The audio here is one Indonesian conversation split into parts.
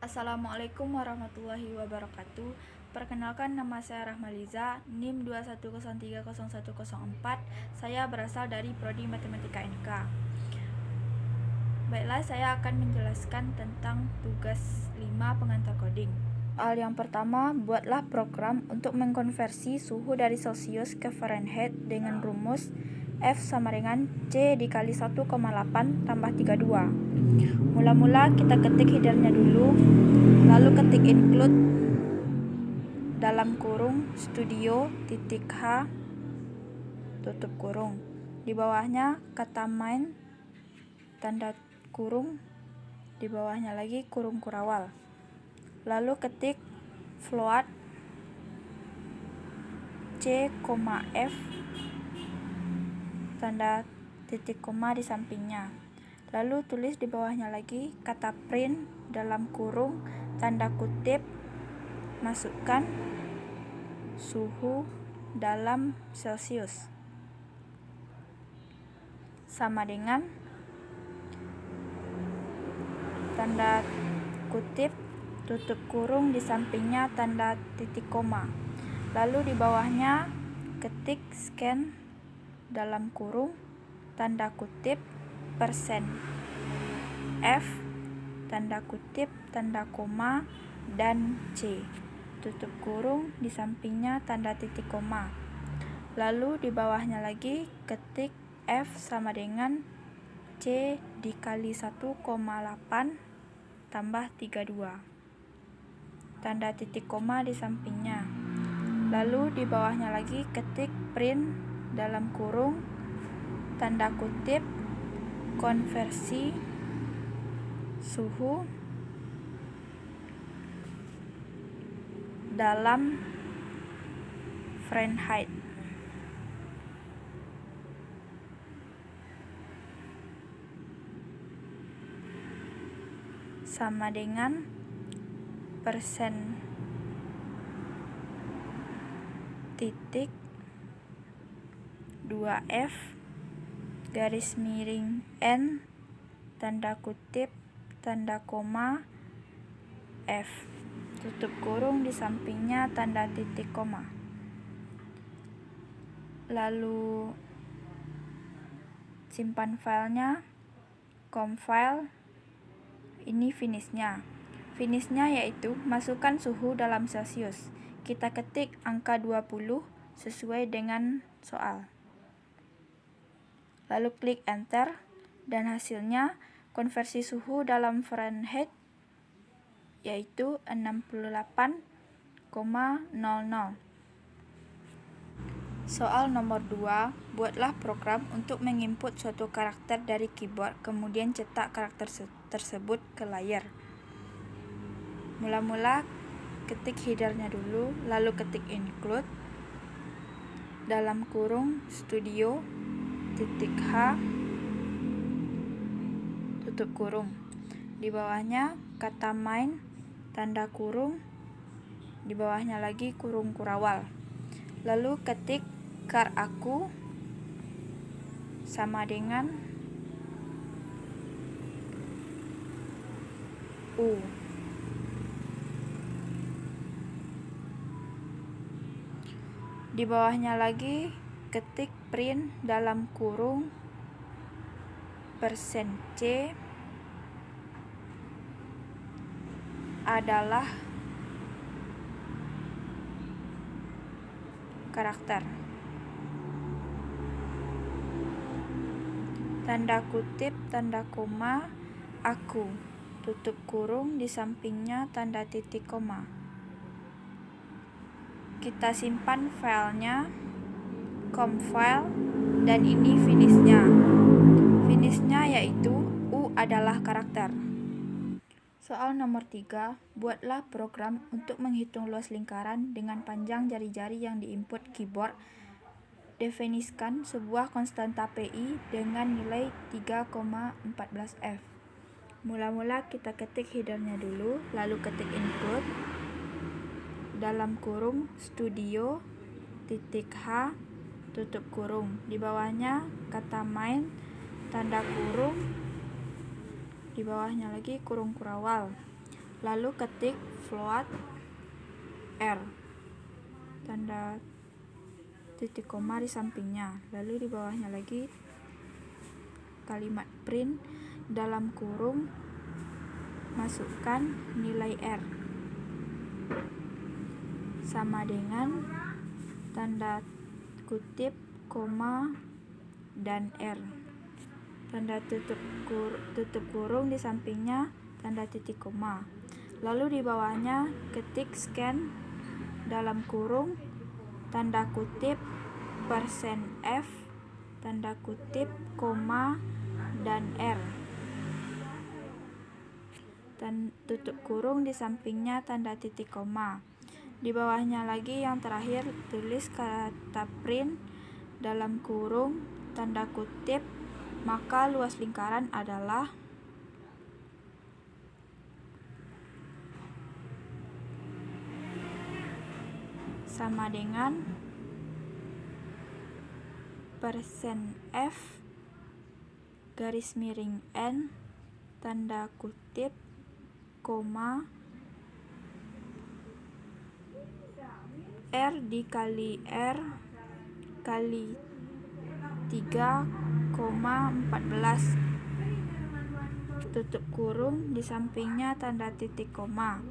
Assalamualaikum warahmatullahi wabarakatuh. Perkenalkan, nama saya Rahmaliza, NIM 210300104. Saya berasal dari Prodi Matematika NK. Baiklah, saya akan menjelaskan tentang tugas 5 pengantar coding. Soal yang pertama, buatlah program untuk mengkonversi suhu dari Celcius ke Fahrenheit dengan rumus F sama dengan C dikali 1,8 tambah 32. Mula-mula kita ketik headernya dulu, lalu ketik include dalam kurung studio.h tutup kurung. Di bawahnya kata main tanda kurung, di bawahnya lagi kurung kurawal. Lalu ketik float C, F tanda titik koma di sampingnya. Lalu tulis di bawahnya lagi kata print dalam kurung tanda kutip, masukkan suhu dalam Celcius sama dengan tanda kutip tutup kurung di sampingnya tanda titik koma. Lalu di bawahnya ketik scan dalam kurung tanda kutip persen F tanda kutip tanda koma dan C tutup kurung di sampingnya tanda titik koma. Lalu di bawahnya lagi ketik F sama dengan C dikali 1,8 tambah 32 tanda titik koma di sampingnya. Lalu di bawahnya lagi ketik print dalam kurung tanda kutip konversi suhu dalam Fahrenheit sama dengan persen titik 2F garis miring N tanda kutip tanda koma F tutup kurung di sampingnya tanda titik koma. Lalu simpan filenya, compile. Ini finishnya yaitu masukkan suhu dalam Celcius. Kita ketik angka 20 sesuai dengan soal. Lalu klik enter dan hasilnya konversi suhu dalam Fahrenheit yaitu 68,00. Soal nomor 2, buatlah program untuk menginput suatu karakter dari keyboard, kemudian cetak karakter tersebut ke layar. Mula-mula ketik headernya dulu, lalu ketik include dalam kurung studio.h tutup kurung. Di bawahnya kata main tanda kurung, di bawahnya lagi kurung kurawal. Lalu ketik char aku sama dengan U. Di bawahnya lagi ketik print dalam kurung persen C adalah karakter. Tanda kutip tanda koma aku tutup kurung di sampingnya tanda titik koma. Kita simpan filenya, compile, dan ini finishnya. Finishnya yaitu U adalah karakter. Soal nomor 3, buatlah program untuk menghitung luas lingkaran dengan panjang jari-jari yang diinput keyboard. Definisikan sebuah konstanta PI dengan nilai 3,14 F. Mula-mula kita ketik headernya dulu, lalu ketik include dalam kurung studio.h tutup kurung. Di bawahnya kata main tanda kurung, di bawahnya lagi kurung kurawal. lalu ketik float R, tanda titik koma di sampingnya, lalu di bawahnya lagi kalimat print dalam kurung masukkan nilai R sama dengan tanda kutip, koma, dan R. Tanda tutup kurung di sampingnya tanda titik koma. Lalu di bawahnya ketik scan dalam kurung tanda kutip %F, tanda kutip, koma, dan R. Dan tutup kurung di sampingnya tanda titik koma. Di bawahnya lagi yang terakhir tulis kata print dalam kurung tanda kutip, maka luas lingkaran adalah sama dengan %F garis miring N tanda kutip, koma, R dikali R kali 3,14, tutup kurung di sampingnya tanda titik koma.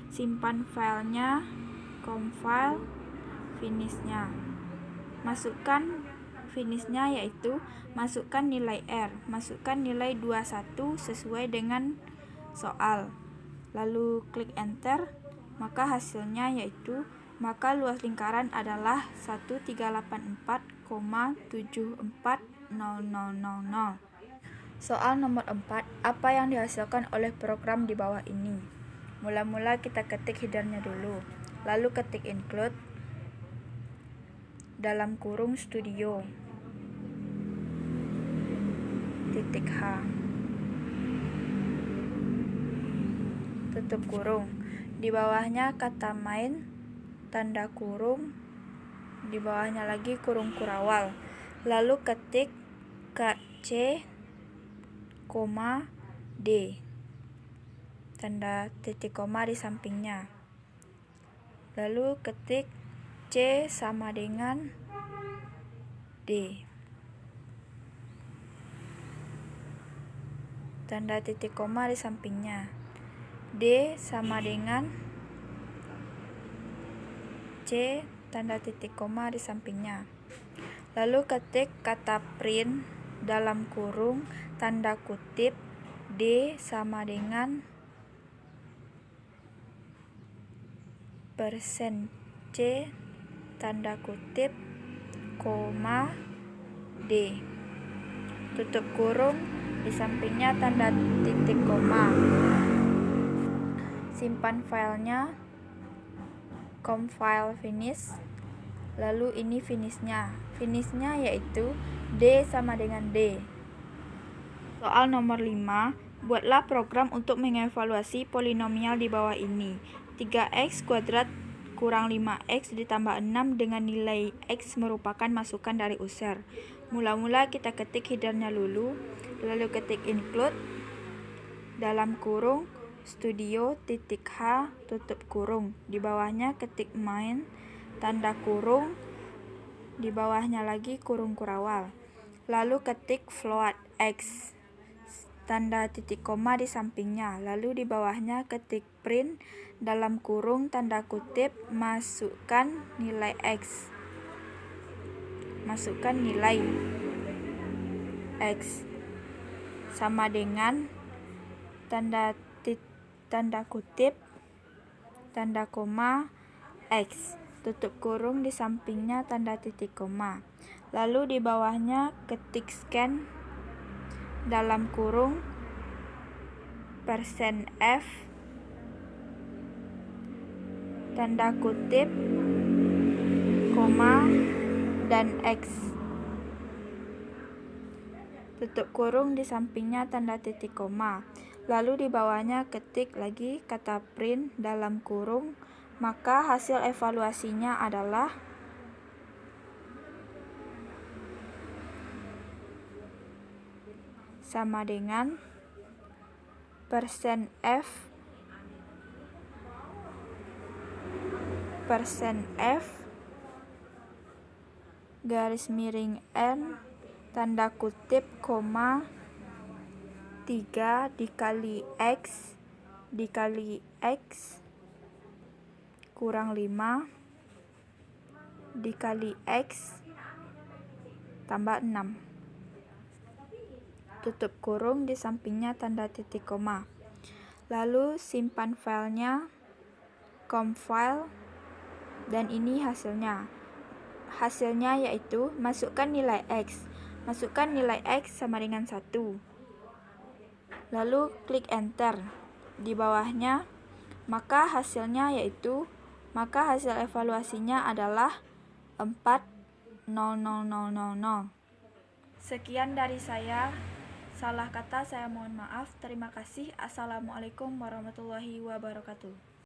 Simpan filenya, compile, finishnya. Masukkan finishnya yaitu masukkan nilai R, masukkan nilai 21 sesuai dengan soal, lalu klik enter, maka hasilnya yaitu maka luas lingkaran adalah 1384,740000. Soal nomor 4, apa yang dihasilkan oleh program di bawah ini? Mula-mula kita ketik headernya dulu, lalu ketik include dalam kurung studio .h, tutup kurung. Di bawahnya kata main tanda kurung, di bawahnya lagi kurung kurawal, lalu ketik C, D, tanda titik koma di sampingnya, lalu ketik C sama dengan D, tanda titik koma di sampingnya, D sama dengan C, tanda titik koma di sampingnya. Lalu ketik kata print dalam kurung tanda kutip, D sama dengan %C, tanda kutip, koma, D, tutup kurung, di sampingnya tanda titik koma. Simpan filenya, compile finish, lalu ini finishnya yaitu D sama dengan D. Soal nomor 5, buatlah program untuk mengevaluasi polinomial di bawah ini. 3x kuadrat kurang 5x ditambah 6 dengan nilai x merupakan masukan dari user. Mula-mula kita ketik headernya dulu, lalu ketik include dalam kurung studio.h, tutup kurung. Di bawahnya ketik main tanda kurung, di bawahnya lagi kurung kurawal, lalu ketik float x, tanda titik koma di sampingnya, lalu di bawahnya ketik print dalam kurung tanda kutip, masukkan nilai x, masukkan nilai x sama dengan tanda kutip, tanda koma, x, tutup kurung di sampingnya tanda titik koma, lalu di bawahnya ketik scan dalam kurung %F, tanda kutip, koma, dan x, tutup kurung di sampingnya tanda titik koma, lalu di bawahnya ketik lagi kata print dalam kurung, maka hasil evaluasinya adalah sama dengan %F %F garis miring N tanda kutip koma 3 dikali X kurang 5 dikali X tambah 6. Tutup kurung, di sampingnya tanda titik koma. Lalu simpan filenya, compile, dan ini hasilnya. Hasilnya yaitu masukkan nilai X. Masukkan nilai X sama dengan 1. Lalu klik enter. Di bawahnya, maka hasil evaluasinya adalah 4,0000. Sekian dari saya. Salah kata saya mohon maaf. Terima kasih. Assalamualaikum warahmatullahi wabarakatuh.